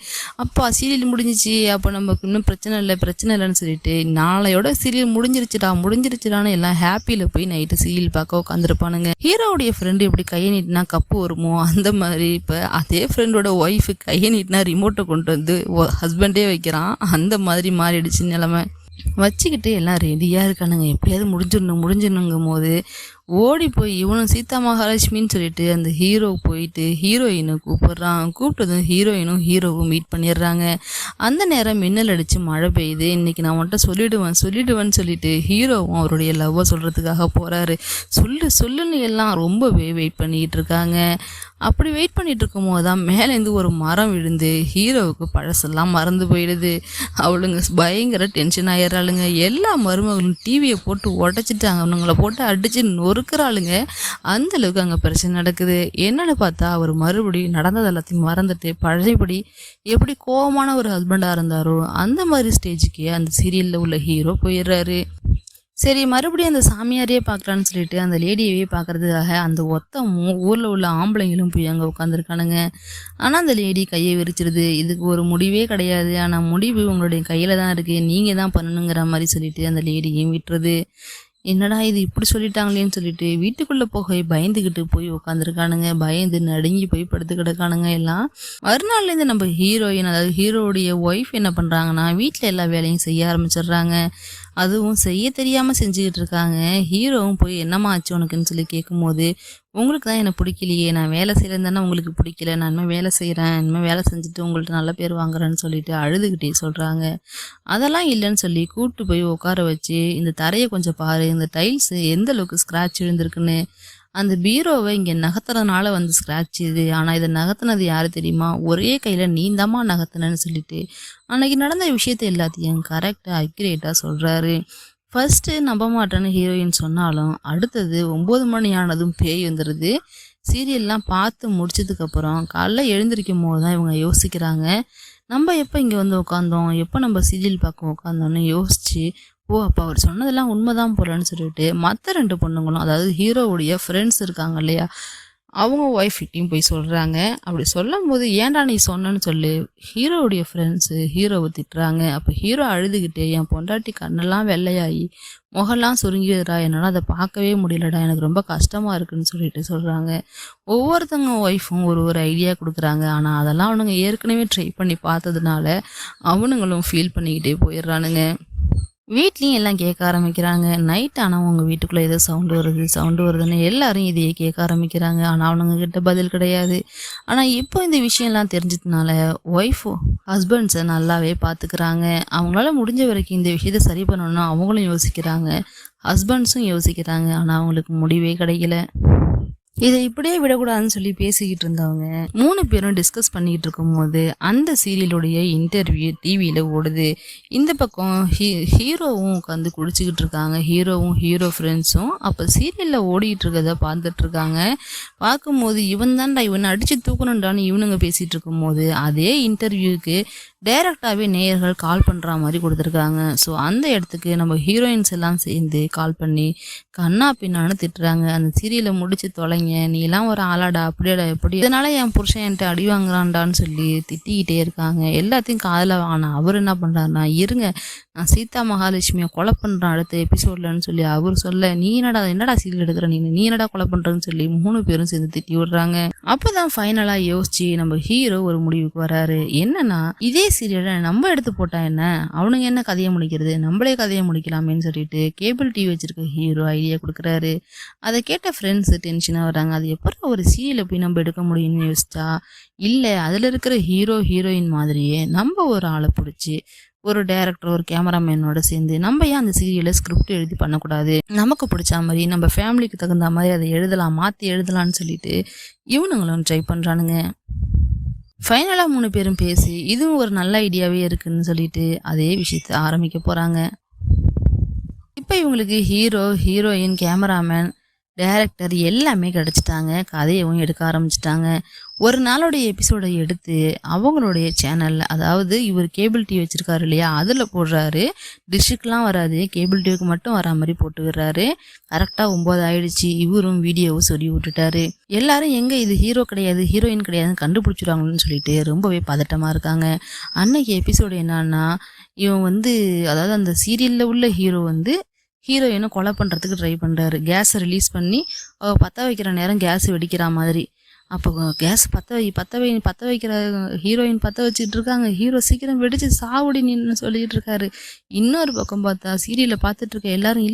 [SPEAKER 1] அப்பா சீரியல் முடிஞ்சிச்சு, அப்போ நமக்கு இன்னும் பிரச்சனை இல்லைன்னு சொல்லிட்டு நாளையோட சீரியல் முடிஞ்சிருச்சுடான்னு எல்லாம் ஹாப்பியில் போய் நைட்டு சீரியல் பார்க்க உட்காந்துருப்பானுங்க. ஹீரோவுடைய ஃப்ரெண்டு எப்படி கையை நீட்டினா கப்பு வருமோ அந்த மாதிரி இப்போ அதே ஃப்ரெண்டோட ஒய்ஃபு கையை நீட்டினா ரிமோட்டை கொண்டு வந்து ஹஸ்பண்டே வைக்கிறான். அந்த மாதிரி மாறிடுச்சு நிலைமை. வச்சுக்கிட்டு எல்லாம் ரெடியாக இருக்கானுங்க, எப்படியாவது முடிஞ்சிடணுங்கும் போது ஓடி போய் இவனும் சீதா மகாலட்சுமின்னு சொல்லிட்டு அந்த ஹீரோ போயிட்டு ஹீரோயினை கூப்பிடுறான். கூப்பிட்டதும் ஹீரோயினும் ஹீரோவும் மீட் பண்ணிடுறாங்க. அந்த நேரம் மின்னல் அடித்து மழை பெய்யுது. இன்னைக்கு நான் உன்ட்ட சொல்லிடுவேன்னு சொல்லிட்டு ஹீரோவும் அவருடைய லவ்வை சொல்கிறதுக்காக போகிறாரு. சொல்லுன்னு எல்லாம் ரொம்பவே வெயிட் பண்ணிக்கிட்டு இருக்காங்க. அப்படி வெயிட் பண்ணிட்டு இருக்கும் போது தான் மேலேருந்து ஒரு மரம் விழுந்து ஹீரோவுக்கு பழசெல்லாம் மறந்து போயிடுது. அவளுங்க பயங்கர டென்ஷன் ஆயிடுறாளுங்க. எல்லா மருமகளும் டிவியை போட்டு உடச்சிட்டாங்க, அவனுங்களை போட்டு அடித்து நொறுக்கிறாளுங்க. அந்த அளவுக்கு அங்கே பிரச்சனை நடக்குது. என்னன்னு பார்த்தா அவர் மறுபடியும் நடந்தது எல்லாத்தையும் மறந்துட்டு பழையபடி எப்படி கோபமான ஒரு ஹஸ்பண்டாக இருந்தாரோ அந்த மாதிரி ஸ்டேஜுக்கே அந்த சீரியலில் உள்ள ஹீரோ போயிடுறாரு. சரி மறுபடியும் அந்த சாமியாரையே பார்க்கலான்னு சொல்லிட்டு அந்த லேடியவே பார்க்கறதுக்காக அந்த ஊரில் உள்ள ஆம்பளைங்களும் போய் அங்கே உட்காந்துருக்கானுங்க. ஆனால் அந்த லேடி கையை விரிச்சிருது. இதுக்கு ஒரு முடிவே கிடையாது, ஆனால் முடிவு உங்களுடைய கையில் தான் இருக்குது, நீங்கள் தான் பண்ணணுங்கிற மாதிரி சொல்லிட்டு அந்த லேடியையும் விட்டுறது. என்னடா இது இப்படி சொல்லிட்டாங்களேன்னு சொல்லிட்டு வீட்டுக்குள்ளே போக பயந்துக்கிட்டு போய் உட்காந்துருக்கானுங்க. பயந்து நடுங்கி போய் படுத்து கிடக்கானுங்க எல்லாம். மறுநாள்லேருந்து நம்ம ஹீரோயின், அதாவது ஹீரோடைய ஒய்ஃப் என்ன பண்ணுறாங்கன்னா வீட்டில் எல்லா வேலையும் செய்ய ஆரம்பிச்சிடுறாங்க. அதுவும் செய்ய தெரியாமல் செஞ்சுக்கிட்டு இருக்காங்க. ஹீரோவும் போய் என்னம்மா ஆச்சு உனக்குன்னு சொல்லி கேட்கும்போது உங்களுக்கு தான் என்னை பிடிக்கலையே, நான் வேலை செய்கிறேன் தானே உங்களுக்கு பிடிக்கல, நான் இனிமேல் வேலை செய்கிறேன், இனிமேல் வேலை செஞ்சுட்டு உங்கள்கிட்ட நல்ல பேர் வாங்குறேன்னு சொல்லிட்டு அழுதுகிட்டே சொல்கிறாங்க. அதெல்லாம் இல்லைன்னு சொல்லி கூப்பிட்டு போய் உட்கார வச்சு இந்த தரையை கொஞ்சம் பாரு, இந்த டைல்ஸு எந்த அளவுக்கு ஸ்க்ராட்ச் விழுந்திருக்குன்னு. அந்த பீரோவை இங்கே நகர்த்துறதுனால ஸ்க்ராட்ச் இது, ஆனால் இதை நகர்த்தினது யாரு தெரியுமா, ஒரே கையில் நீந்தாமா நகர்த்தினேன்னு சொல்லிட்டு அன்னைக்கு நடந்த விஷயத்த எல்லாத்தையும் கரெக்டாக அக்யூரேட்டாக சொல்கிறாரு. ஃபர்ஸ்ட்டு நம்ப மாட்டேன்னு ஹீரோயின் சொன்னாலும் அடுத்தது 9 மணி ஆனதும் பேய் வந்துடுது. சீரியல்லாம் பார்த்து முடிச்சதுக்கப்புறம் காலைல எழுந்திருக்கும் போது தான் இவங்க யோசிக்கிறாங்க, நம்ம எப்போ இங்கே உட்காந்தோம், எப்போ நம்ம சீரியல் பார்க்க உட்காந்தோன்னு யோசிச்சு அப்போ அவர் சொன்னதெல்லாம் உண்மைதான் போலன்னு சொல்லிட்டு மற்ற 2 பொண்ணுங்களும், அதாவது ஹீரோவுடைய ஃப்ரெண்ட்ஸ் இருக்காங்க இல்லையா, அவங்க ஒய்ஃப்கிட்டையும் போய் சொல்கிறாங்க. அப்படி சொல்லும் போது ஏன்டா நீ சொன்னன்னு சொல்லி ஹீரோவுடைய ஃப்ரெண்ட்ஸு ஹீரோவை திட்டுறாங்க. அப்போ ஹீரோ அழுதுகிட்டே என் பொண்டாட்டி கண்ணெல்லாம் வெள்ளையாகி முகம்லாம் சுருங்கிடுறா, என்னால் அதை பார்க்கவே முடியலடா, எனக்கு ரொம்ப கஷ்டமாக இருக்குன்னு சொல்லிட்டு சொல்கிறாங்க. ஒவ்வொருத்தவங்க ஒய்ஃபும் ஒரு ஐடியா கொடுக்குறாங்க. ஆனால் அதெல்லாம் அவனுங்க ஏற்கனவே ட்ரை பண்ணி பார்த்ததுனால அவனுங்களும் ஃபீல் பண்ணிக்கிட்டே போயிடுறானுங்க. வீட்லேயும் எல்லாம் கேட்க ஆரம்பிக்கிறாங்க. நைட் ஆனால் உங்கள் வீட்டுக்குள்ளே ஏதோ சவுண்டு வருதுன்னு எல்லாரும் இதையே கேட்க ஆரம்பிக்கிறாங்க. ஆனால் அவனுங்க கிட்ட பதில் கிடையாது. ஆனால் இப்போ இந்த விஷயம்லாம் தெரிஞ்சதுனால ஒய்ஃபு ஹஸ்பண்ட்ஸை நல்லாவே பார்த்துக்கிறாங்க. அவங்களால முடிஞ்ச வரைக்கும் இந்த விஷயத்தை சரி பண்ணணும்னு அவங்களும் யோசிக்கிறாங்க, ஹஸ்பண்ட்ஸும் யோசிக்கிறாங்க. ஆனால் அவங்களுக்கு முடிவே கிடைக்கல. இதை இப்படியே விடக்கூடாதுன்னு சொல்லி பேசிக்கிட்டு இருந்தவங்க 3 பேரும் டிஸ்கஸ் பண்ணிக்கிட்டு இருக்கும்போது அந்த சீரியலுடைய இன்டர்வியூ டிவியில் ஓடுது. இந்த பக்கம் ஹீரோவும் உட்காந்து குடிச்சிக்கிட்டு இருக்காங்க, ஹீரோவும் ஹீரோ ஃப்ரெண்ட்ஸும். அப்போ சீரியலில் ஓடிட்டு இருக்கதை பார்த்துட்டு இருக்காங்க. பார்க்கும்போது இவன் தான்டா, இவனை அடித்து தூக்கணும்டான்னு இவனுங்க பேசிகிட்டு இருக்கும்போது அதே இன்டர்வியூக்கு டைரக்டாகவே நேயர்கள் கால் பண்ணுற மாதிரி கொடுத்துருக்காங்க. ஸோ அந்த இடத்துக்கு நம்ம ஹீரோயின்ஸ் எல்லாம் சேர்ந்து கால் பண்ணி கண்ணா பின்னான்னு திட்டுறாங்க. அந்த சீரியலை முடிச்சு தொலைங்க, நீ எல்லாம் ஒரு ஆளாடா, அப்படியாடா எப்படி, இதனால என் புருஷன் என்கிட்ட அடி வாங்குறான்டான்னு சொல்லி திட்டிக்கிட்டே இருக்காங்க. எல்லாத்தையும் காதில் வாங்கினா அவர் என்ன பண்ணுறாருனா, இருங்க நான் சீதா மகாலட்சுமியை கொலை பண்ணுறேன் அடுத்த எபிசோட்லன்னு சொல்லி அவர் சொல்ல, நீ என்னடா சீரியல் எடுக்கிற, நீ என்னடா கொலை பண்ணுறன்னு சொல்லி 3 பேரும் சேர்ந்து திட்டி விடுறாங்க. அப்போதான் ஃபைனலாக யோசிச்சு நம்ம ஹீரோ ஒரு முடிவுக்கு வராரு. என்னன்னா, இதே சீரியலை நம்ம எடுத்து போட்டா என்ன, அவனுங்க என்ன கதையை முடிக்கிறது, நம்மளே கதையை முடிக்கலாமேன்னு சொல்லிட்டு கேபிள் டிவி வச்சிருக்க ஹீரோ ஐடியா கொடுக்குறாரு. அதை கேட்ட ஃப்ரெண்ட்ஸ் டென்ஷனாக வராங்க. அது எப்படி ஒரு சீரியலை போய் நம்ம எடுக்க முடியும்னு யோசிச்சா, இல்லை அதில் இருக்கிற ஹீரோயின் மாதிரியே நம்ம ஒரு ஆளை பிடிச்சி ஒரு டைரக்டர் ஒரு கேமராமேனோட சேர்ந்து நம்ம ஏன் அந்த சீரியலை ஸ்கிரிப்ட் எழுதி பண்ணக்கூடாது, நமக்கு பிடிச்ச மாதிரி நம்ம ஃபேமிலிக்கு தகுந்த மாதிரி அதை எழுதலாம், மாற்றி எழுதலான்னு சொல்லிட்டு இவனுங்களும் ட்ரை பண்ணுறானுங்க. ஃபைனலாக 3 பேரும் பேசி இதுவும் ஒரு நல்ல ஐடியாவே இருக்குன்னு சொல்லிட்டு அதே விஷயத்தை ஆரம்பிக்க போகிறாங்க. இப்போ இவங்களுக்கு ஹீரோ, ஹீரோயின், கேமராமேன், டைரக்டர் எல்லாமே கிடச்சிட்டாங்க. கதையவும் எடுக்க ஆரம்பிச்சிட்டாங்க. ஒரு நாளோடைய எபிசோடை எடுத்து அவங்களுடைய சேனலில், அதாவது இவர் கேபிள் டிவி வச்சுருக்காரு இல்லையா, அதில் போடுறாரு. டிஷ்ஷுக்கெலாம் வராது, கேபிள் டிவிக்கு மட்டும் வரா மாதிரி போட்டு விடுறாரு. கரெக்டாக 9 ஆயிடுச்சு. இவரும் வீடியோவை சொல்லி விட்டுட்டாரு. எல்லாரும் எங்கே இது ஹீரோ கிடையாது ஹீரோயின் கிடையாதுன்னு கண்டுபிடிச்சிடுவாங்கன்னு சொல்லிட்டு ரொம்பவே பதட்டமாக இருக்காங்க. அன்னைக்கு எபிசோடு என்னன்னா, இவன் அதாவது அந்த சீரியலில் உள்ள ஹீரோ ஹீரோயினை கொலை பண்ணுறதுக்கு ட்ரை பண்ணுறாரு. கேஸை ரிலீஸ் பண்ணி பற்ற வைக்கிற நேரம் கேஸ் வெடிக்கிற மாதிரி. அப்போ கேஸ் பற்ற வைக்கிற ஹீரோயின் பற்ற வச்சுட்டு இருக்காங்க. ஹீரோ சீக்கிரம் வெடிச்சு சாவுடி நின்னு சொல்லிட்டு இருக்காரு. இன்னொரு பக்கம் பார்த்தா சீரியலை பார்த்துட்டு இருக்க எல்லாரும்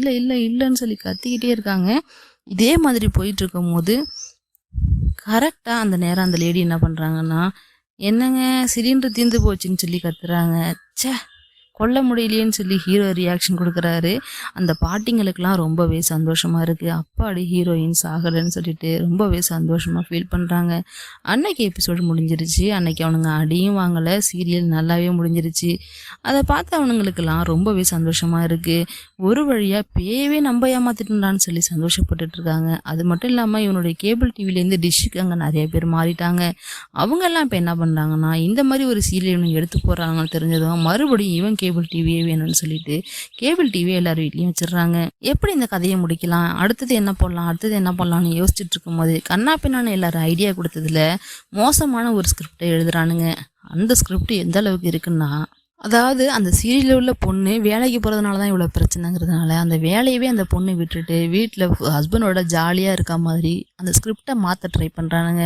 [SPEAKER 1] இல்லைன்னு சொல்லி கத்திக்கிட்டே இருக்காங்க. இதே மாதிரி போயிட்டு இருக்கும் போது கரெக்டாக அந்த நேரம் அந்த லேடி என்ன பண்ணுறாங்கன்னா, என்னங்க சிலிண்டர் தீர்ந்து போச்சுன்னு சொல்லி கத்துறாங்க. ச்சே, கொல்ல முடியலையேன்னு சொல்லி ஹீரோ ரியாக்ஷன் கொடுக்குறாரு. அந்த பாட்டிங்களுக்கெல்லாம் ரொம்பவே சந்தோஷமாக இருக்குது. அப்பாடி ஹீரோயின் சாகலைன்னு சொல்லிட்டு ரொம்பவே சந்தோஷமாக ஃபீல் பண்ணுறாங்க. அன்னைக்கு எபிசோடு முடிஞ்சிருச்சு. அன்னைக்கு அவனுங்க அடியும் வாங்கலை, சீரியல் நல்லாவே முடிஞ்சிருச்சு. அதை பார்த்து அவனுங்களுக்கெல்லாம் ரொம்பவே சந்தோஷமாக இருக்குது. ஒரு வழியாக பேவே நம்ம ஏமாத்திட்டுறான்னு சொல்லி சந்தோஷப்பட்டுட்டு இருக்காங்க. அது மட்டும் இல்லாமல் இவனுடைய கேபிள் டிவிலேருந்து டிஷ்ஷுக்கு அங்கே நிறைய பேர் மாறிட்டாங்க. அவங்கெல்லாம் இப்போ என்ன பண்ணுறாங்கன்னா, இந்த மாதிரி ஒரு சீரியல் இவங்க எடுத்து போகிறாங்கன்னு தெரிஞ்சதும் மறுபடியும் இவன் கேபிள் டிவியே வேணும்னு சொல்லிட்டு கேபிள் டிவியை எல்லார் வீட்லையும் வச்சிடுறாங்க. எப்படி இந்த கதையை முடிக்கலாம், அடுத்தது என்ன பண்ணலாம்னு யோசிச்சுட்டு இருக்கும் போது கண்ணா பின்னான்னு எல்லாரும் ஐடியா கொடுத்ததுல மோசமான ஒரு ஸ்கிரிப்டை எழுதுறானுங்க. அந்த ஸ்கிரிப்ட் எந்த அளவுக்கு இருக்குன்னா, அதாவது அந்த சீரியலில் உள்ள பொண்ணு வேலைக்கு போகிறதுனால தான் இவ்வளோ பிரச்சனைங்கிறதுனால அந்த வேலையவே அந்த பொண்ணு விட்டுட்டு வீட்டில் ஹஸ்பண்டோட ஜாலியாக இருக்க மாதிரி அந்த ஸ்கிரிப்டை மாற்ற ட்ரை பண்ணுறானுங்க.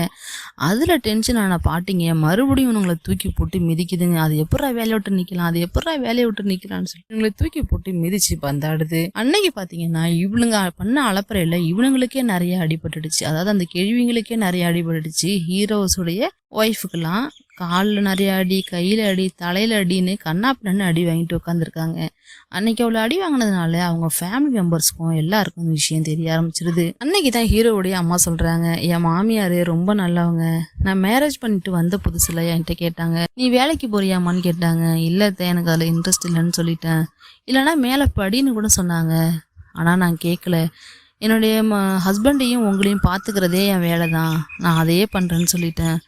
[SPEAKER 1] அதில் டென்ஷன் ஆன பாட்டிங்க மறுபடியும் இவனுங்களை தூக்கி போட்டு மிதிக்குதுங்க. அது எப்படா வேலையை விட்டு நிற்கலான்னு சொல்லி இவங்களை தூக்கி போட்டு மிதிச்சு பந்தாடுது. அன்னைக்கு பார்த்தீங்கன்னா இவனுங்க பண்ண அலப்பறையில் இவனுங்களுக்கே நிறைய அடிபட்டுடுச்சு. அதாவது அந்த கேள்விங்களுக்கே நிறைய அடிபட்டுடுச்சு. ஹீரோஸுடைய ஒய்ஃபுக்கெல்லாம் காலில் நிறைய அடி, கையில் அடி, தலையில் அடின்னு கண்ணாப்பின்னு அடி வாங்கிட்டு உட்காந்துருக்காங்க. அன்னைக்கு அவ்வளோ அடி வாங்கினதுனால அவங்க ஃபேமிலி மெம்பர்ஸ்க்கும் எல்லாருக்கும் இந்த விஷயம் தெரிய ஆரம்பிச்சிருது. அன்னைக்கு தான் ஹீரோவுடைய அம்மா சொல்கிறாங்க, என் மாமியார் ரொம்ப நல்லவங்க, நான் மேரேஜ் பண்ணிட்டு வந்த புதுசில் என்கிட்ட கேட்டாங்க, நீ வேலைக்கு போறியாமான்னு கேட்டாங்க. இல்லை எனக்கு அதில் இன்ட்ரெஸ்ட் இல்லைன்னு சொல்லிட்டேன். இல்லைனா மேலே படின்னு கூட சொன்னாங்க, ஆனால் நான் கேட்கல. என்னுடைய ஹஸ்பண்டையும் உங்களையும் பார்த்துக்கிறதே என் வேலை தான், நான் அதையே பண்ணுறேன்னு சொல்லிட்டேன்.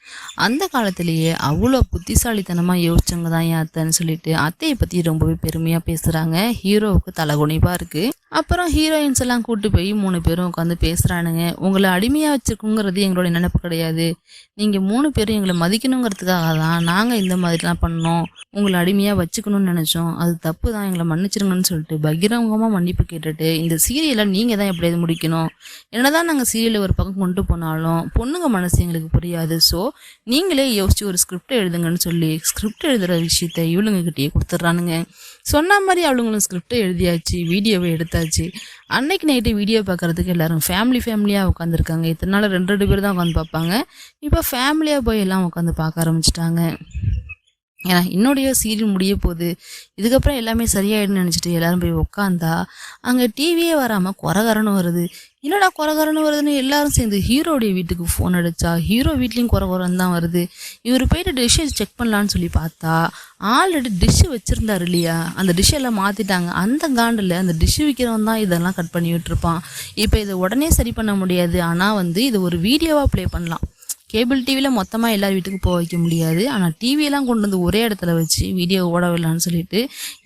[SPEAKER 1] அந்த காலத்திலேயே அவ்வளோ புத்திசாலித்தனமாக யோசிச்சவங்க தான் என் அத்தைன்னு சொல்லிட்டு அத்தையை பற்றி ரொம்பவே பெருமையாக பேசுகிறாங்க. ஹீரோவுக்கு தலைகுனிப்பாக இருக்குது. அப்புறம் ஹீரோயின்ஸ் எல்லாம் கூட்டு போய் 3 பேரும் உட்காந்து பேசுகிறானுங்க. உங்களை அடிமையாக வச்சுக்குங்கிறது எங்களுடைய நினைப்பு கிடையாது, நீங்கள் 3 பேரும் எங்களை மதிக்கணுங்கிறதுக்காக தான் நாங்கள் இந்த மாதிரிலாம் பண்ணோம், உங்களை அடிமையாக வச்சுக்கணும்னு நினச்சோம், அது தப்பு தான், எங்களை மன்னிச்சிருங்கன்னு சொல்லிட்டு பகிரங்கமாக மன்னிப்பு கேட்டுட்டு இந்த சீரியலை நீங்கள் தான் எப்படியாவது முடிக்கணும், என்னதான் நாங்கள் சீரியலை ஒரு பக்கம் கொண்டு போனாலும் பொண்ணுங்க மனசு எங்களுக்கு புரியாது, ஸோ நீங்களே யோசிச்சு ஒரு ஸ்கிரிப்ட் எழுதுங்கன்னு சொல்லி ஸ்கிரிப்ட் எழுதுகிற விஷயத்த இவளுங்ககிட்டயே கொடுத்துட்றானுங்க. சொன்ன மாதிரி அவளுங்களும் ஸ்கிரிப்டை எழுதியாச்சு, வீடியோவை எடுத்தாச்சு. அன்னைக்கு நைட்டு வீடியோ பார்க்குறதுக்கு எல்லாரும் ஃபேமிலியாக உட்காந்துருக்காங்க. இத்தனை நாள் 2 பேர் தான் உட்காந்து பார்ப்பாங்க. இப்போ ஃபேமிலியாக போய் எல்லாம் உட்காந்து பார்க்க ஆரம்பிச்சிட்டாங்க. ஏன்னா என்னுடைய சீரியல் முடிய போகுது, இதுக்கப்புறம் எல்லாமே சரியாயிடுன்னு நினச்சிட்டு எல்லாரும் போய் உட்காந்தா அங்கே டிவியே வராமல் கொரகரன்னு வருது. என்னடா கொரகரன்னு வருதுன்னு எல்லாரும் சேர்ந்து ஹீரோடைய வீட்டுக்கு ஃபோன் அடித்தா ஹீரோ வீட்லேயும் கொரகரன்னு தான் வருது. இவர் போயிட்டு டிஷ்ஷை செக் பண்ணலான்னு சொல்லி பார்த்தா ஆல்ரெடி டிஷ்ஷு வச்சுருந்தாரு இல்லையா, அந்த டிஷ்ஷெல்லாம் மாற்றிட்டாங்க. அந்த காண்டில் அந்த டிஷ்ஷு விற்கிறவன் தான் இதெல்லாம் கட் பண்ணி விட்டுருப்பான். இப்போ இதை உடனே சரி பண்ண முடியாது, ஆனால் இது ஒரு வீடியோவாக ப்ளே பண்ணலாம். கேபிள் டிவியில் மொத்தமாக எல்லார் வீட்டுக்கு போக வைக்க முடியாது. ஆனால் டிவியெல்லாம் கொண்டு வந்து ஒரே இடத்துல வச்சு வீடியோ ஓட விடலான்னு சொல்லிட்டு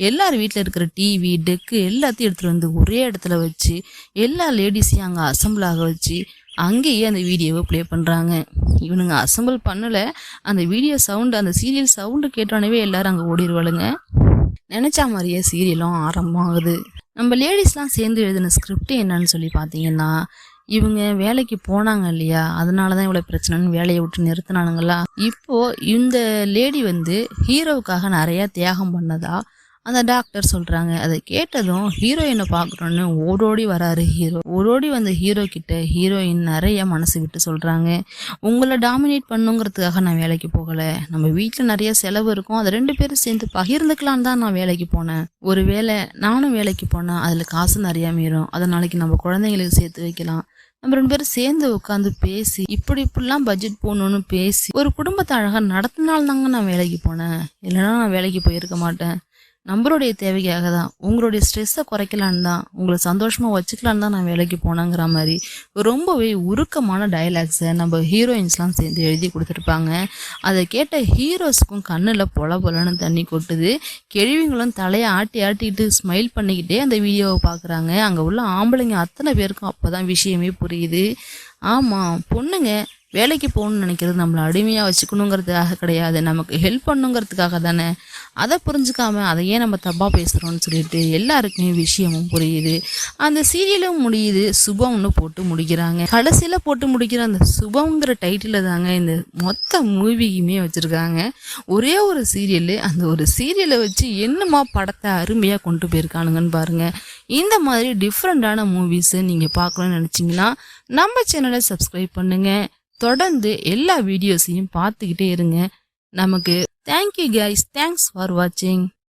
[SPEAKER 1] எல்லார் வீட்டில் இருக்கிற டிவி டெக்கு எல்லாத்தையும் எடுத்துகிட்டு வந்து ஒரே இடத்துல வச்சு எல்லா லேடிஸையும் அங்கே அசம்பிள் ஆக வச்சு அங்கேயே அந்த வீடியோவை ப்ளே பண்ணுறாங்க. இவனுங்க அசம்பிள் பண்ணலை, அந்த வீடியோ சவுண்டு அந்த சீரியல் சவுண்டு கேட்டானவே எல்லாரும் அங்கே ஓடிடுவாளுங்க. நினச்சா மாதிரியே சீரியலும் ஆரம்பமாகுது. நம்ம லேடிஸ்லாம் சேர்ந்து எழுதின ஸ்கிரிப்ட் என்னன்னு சொல்லி பார்த்தீங்கன்னா, இவங்க வேலைக்கு போனாங்க இல்லையா, அதனால தான் இவ்வளோ பிரச்சனைன்னு வேலையை விட்டு நிறுத்தினானுங்களா. இப்போது இந்த லேடி ஹீரோவுக்காக நிறையா தியாகம் பண்ணதா அந்த டாக்டர் சொல்கிறாங்க. அதை கேட்டதும் ஹீரோயினை பார்க்கணுன்னு ஓடோடி வராரு ஹீரோ. ஓடோடி வந்த ஹீரோ கிட்ட ஹீரோயின் நிறைய மனசு விட்டு சொல்கிறாங்க, உங்களை டாமினேட் பண்ணுங்கிறதுக்காக நான் வேலைக்கு போகலை, நம்ம வீட்டில் நிறைய செலவு இருக்கும், அதை 2 பேரும் சேர்ந்து பகிர்ந்துக்கலான்னு தான் நான் வேலைக்கு போனேன். ஒரு வேளை நானும் வேலைக்கு போனேன், அதில் காசு நிறையா மீறும், அதை நாளைக்கு நம்ம குழந்தைங்களுக்கு சேர்த்து வைக்கலாம், நம்ம 2 பேரும் சேர்ந்து உட்காந்து பேசி இப்படிலாம் பட்ஜெட் போகணுன்னு பேசி ஒரு குடும்பத்தை அழகாக நடத்தினால்தாங்க நான் வேலைக்கு போனேன், இல்லைன்னா நான் வேலைக்கு போயிருக்க மாட்டேன். நம்மளுடைய தேவைக்காக தான், உங்களுடைய ஸ்ட்ரெஸ்ஸை குறைக்கலான்னு தான், உங்களை சந்தோஷமாக வச்சுக்கலான்னு தான் நான் வேலைக்கு போனேங்கிற மாதிரி ரொம்பவே உருக்கமான டயலாக்ஸை நம்ம ஹீரோயின்ஸ்லாம் சேர்ந்து எழுதி கொடுத்துருப்பாங்க. அதை கேட்ட ஹீரோஸுக்கும் கண்ணில் பொலன்னு தண்ணி கொட்டுது. கேள்விங்களும் தலையை ஆட்டிக்கிட்டு ஸ்மைல் பண்ணிக்கிட்டே அந்த வீடியோவை பார்க்குறாங்க. அங்கே உள்ள ஆம்பளைங்க அத்தனை பேருக்கும் அப்போ தான் விஷயமே புரியுது. ஆமாம், பொண்ணுங்க வேலைக்கு போகணும்னு நினைக்கிறது நம்மளை அடிமையாக வச்சுக்கணுங்கிறதுக்காக கிடையாது, நமக்கு ஹெல்ப் பண்ணுங்கிறதுக்காக தானே. அதை புரிஞ்சுக்காம அதையே நம்ம தப்பாக பேசுகிறோன்னு சொல்லிட்டு எல்லாருக்குமே விஷயமும் புரியுது. அந்த சீரியலும் முடியுது, சுபம்னு போட்டு முடிக்கிறாங்க. கடைசியில் போட்டு முடிக்கிற அந்த சுபம்ங்கிற டைட்டில் தாங்க இந்த மொத்த மூவிக்குமே வச்சுருக்காங்க. ஒரே ஒரு சீரியல், அந்த ஒரு சீரியலை வச்சு என்னமா படத்தை அருமையாக கொண்டு போயிருக்கானுங்கன்னு பாருங்கள். இந்த மாதிரி டிஃப்ரெண்ட்டான மூவிஸை நீங்கள் பார்க்கணுன்னு நினச்சிங்கன்னா நம்ம சேனலை சப்ஸ்கிரைப் பண்ணுங்கள். தொடர்ந்து எல்லா வீடியோஸையும் பார்த்துக்கிட்டே இருங்க. நமக்கு தேங்க்யூ கைஸ், தேங்க்ஸ் ஃபார் வாட்சிங்.